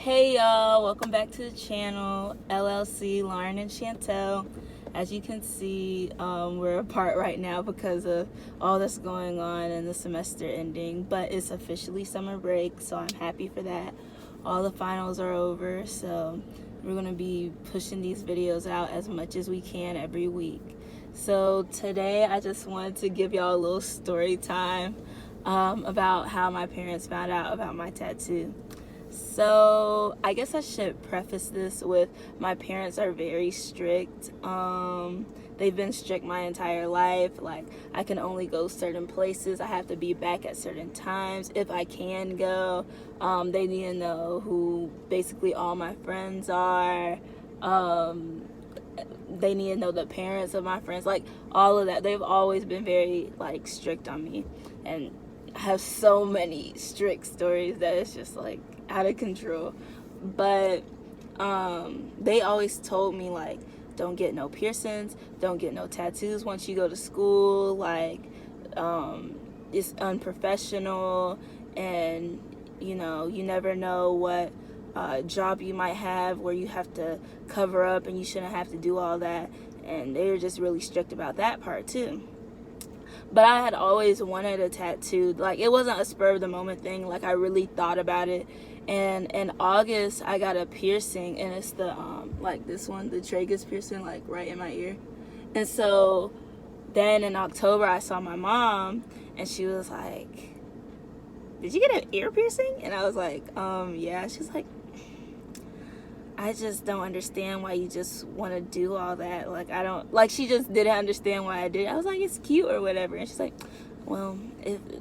Hey y'all, welcome back to the channel, LLC, Lauren and Chantel. As you can see, we're apart right now because of all that's going on and the semester ending, but it's officially summer break, so I'm happy for that. All the finals are over, so we're going to be pushing these videos out as much as we can every week. So today I just wanted to give y'all a little story time about how my parents found out about my tattoo. So I guess I should preface this with my parents are very strict. They've been strict my entire life. Like, I can only go certain places. I have to be back at certain times. If I can go, they need to know who basically all my friends are. They need to know the parents of my friends, like all of that. They've always been very like strict on me, and I have so many strict stories that it's just like out of control. But they always told me, like, don't get no piercings, don't get no tattoos once you go to school, like it's unprofessional, and you never know what job you might have where you have to cover up and you shouldn't have to do all that. And they were just really strict about that part too. But I had always wanted a tattoo. Like, it wasn't a spur of the moment thing. Like, I really thought about it. And in August, I got a piercing, and it's the like this one, the tragus piercing, like right in my ear. And so then in October, I saw my mom, and she was like, "Did you get an ear piercing?" And I was like, yeah. She's like, I just don't understand why you just want to do all that. Like, I don't, like, she just didn't understand why I did it. I was like, it's cute or whatever. And she's like, well,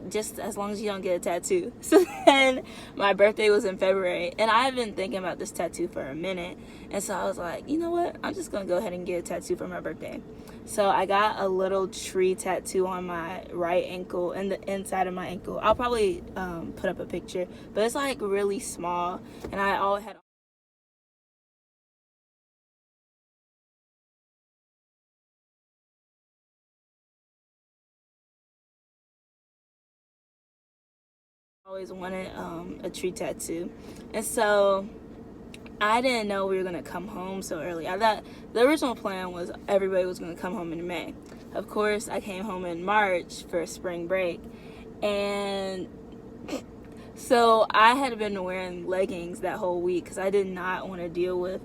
just as long as you don't get a tattoo. So then my birthday was in February, and I've been thinking about this tattoo for a minute. And so I was like, you know what? I'm just going to go ahead and get a tattoo for my birthday. So I got a little tree tattoo on my right ankle and the inside of my ankle. I'll probably put up a picture, but it's like really small. And I always had always wanted a tree tattoo. And so I didn't know we were going to come home so early. I thought the original plan was everybody was going to come home in May. Of course, I came home in March for spring break. And so I had been wearing leggings that whole week because I did not want to deal with,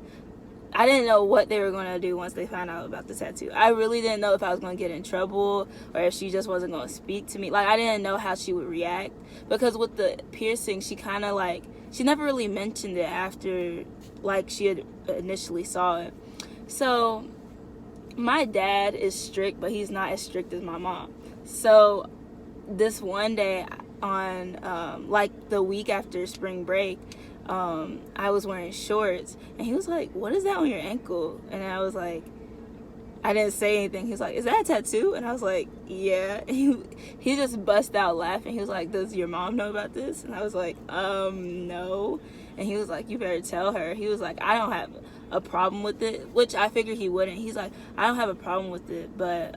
I didn't know what they were going to do once they found out about the tattoo. I really didn't know if I was going to get in trouble or if she just wasn't going to speak to me. Like, I didn't know how she would react, because with the piercing, she kind of like, she never really mentioned it after, like, she had initially saw it. So my dad is strict, but he's not as strict as my mom. So this one day on like the week after spring break, I was wearing shorts, and he was like, what is that on your ankle? And I was like, I didn't say anything. He was like, is that a tattoo? And I was like, yeah. And he just bust out laughing. He was like, does your mom know about this? And I was like, no. And he was like, you better tell her. He was like, I don't have a problem with it, which I figured he wouldn't. He's like, I don't have a problem with it, but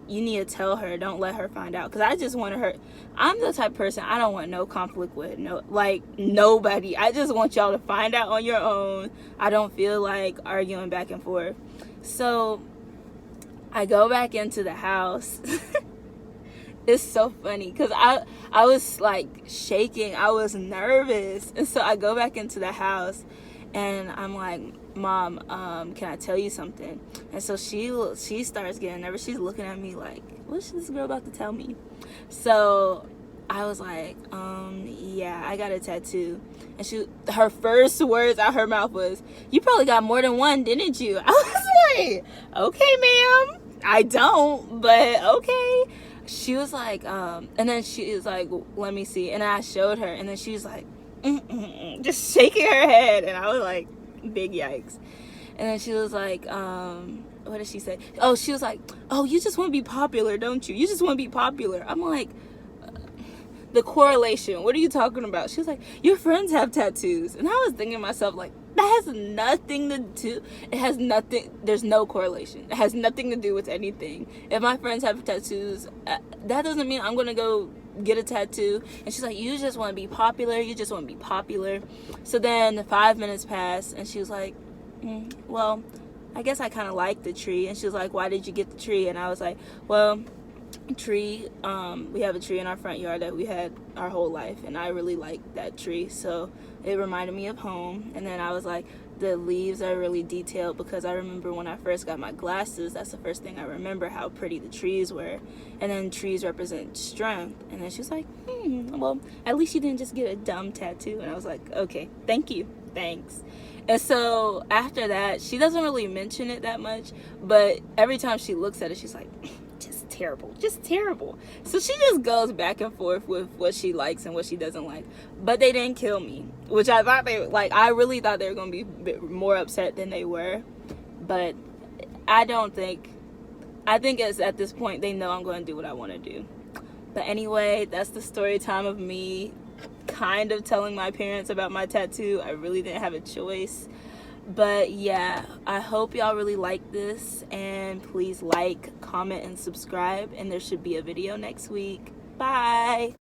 you need to tell her. Don't let her find out. Because I just wanted her. I'm the type of person, I don't want no conflict with nobody. I just want y'all to find out on your own. I don't feel like arguing back and forth. So I go back into the house. It's so funny because I was like shaking. I was nervous. And so I go back into the house, and I'm like, Mom, can I tell you something? And so she starts getting nervous. She's looking at me like, what's this girl about to tell me? So I was like, yeah, I got a tattoo. And her first words out her mouth was, you probably got more than one, didn't you? I was like, okay, ma'am, I don't, but okay. She was like, and then she was like, let me see. And I showed her, and then she was like, just shaking her head. And I was like, big yikes. And then she was like, what did she say? Oh, she was like, oh, you just want to be popular, don't you? You just want to be popular. I'm like, the correlation, what are you talking about? She was like, your friends have tattoos. And I was thinking to myself, like, that has nothing to do, it has nothing, there's no correlation. It has nothing to do with anything. If my friends have tattoos, that doesn't mean I'm gonna go get a tattoo. And she's like, you just want to be popular. You just want to be popular. So then 5 minutes passed, and she was like, well, I guess I kind of like the tree. And she was like, why did you get the tree? And I was like, well, tree, we have a tree in our front yard that we had our whole life, and I really like that tree, so it reminded me of home. And then I was like, the leaves are really detailed, because I remember when I first got my glasses, that's the first thing I remember, how pretty the trees were. And then trees represent strength. And then she was like, well, at least you didn't just get a dumb tattoo. And I was like, okay, thank you, thanks. And so after that, she doesn't really mention it that much, but every time she looks at it, she's like, just terrible. So she just goes back and forth with what she likes and what she doesn't like. But they didn't kill me, which I thought I really thought they were going to be more upset than they were. But I think it's at this point they know I'm going to do what I want to do. But anyway, that's the story time of me kind of telling my parents about my tattoo. I really didn't have a choice. But yeah, I hope y'all really like this, and please like, comment, and subscribe, and there should be a video next week. Bye!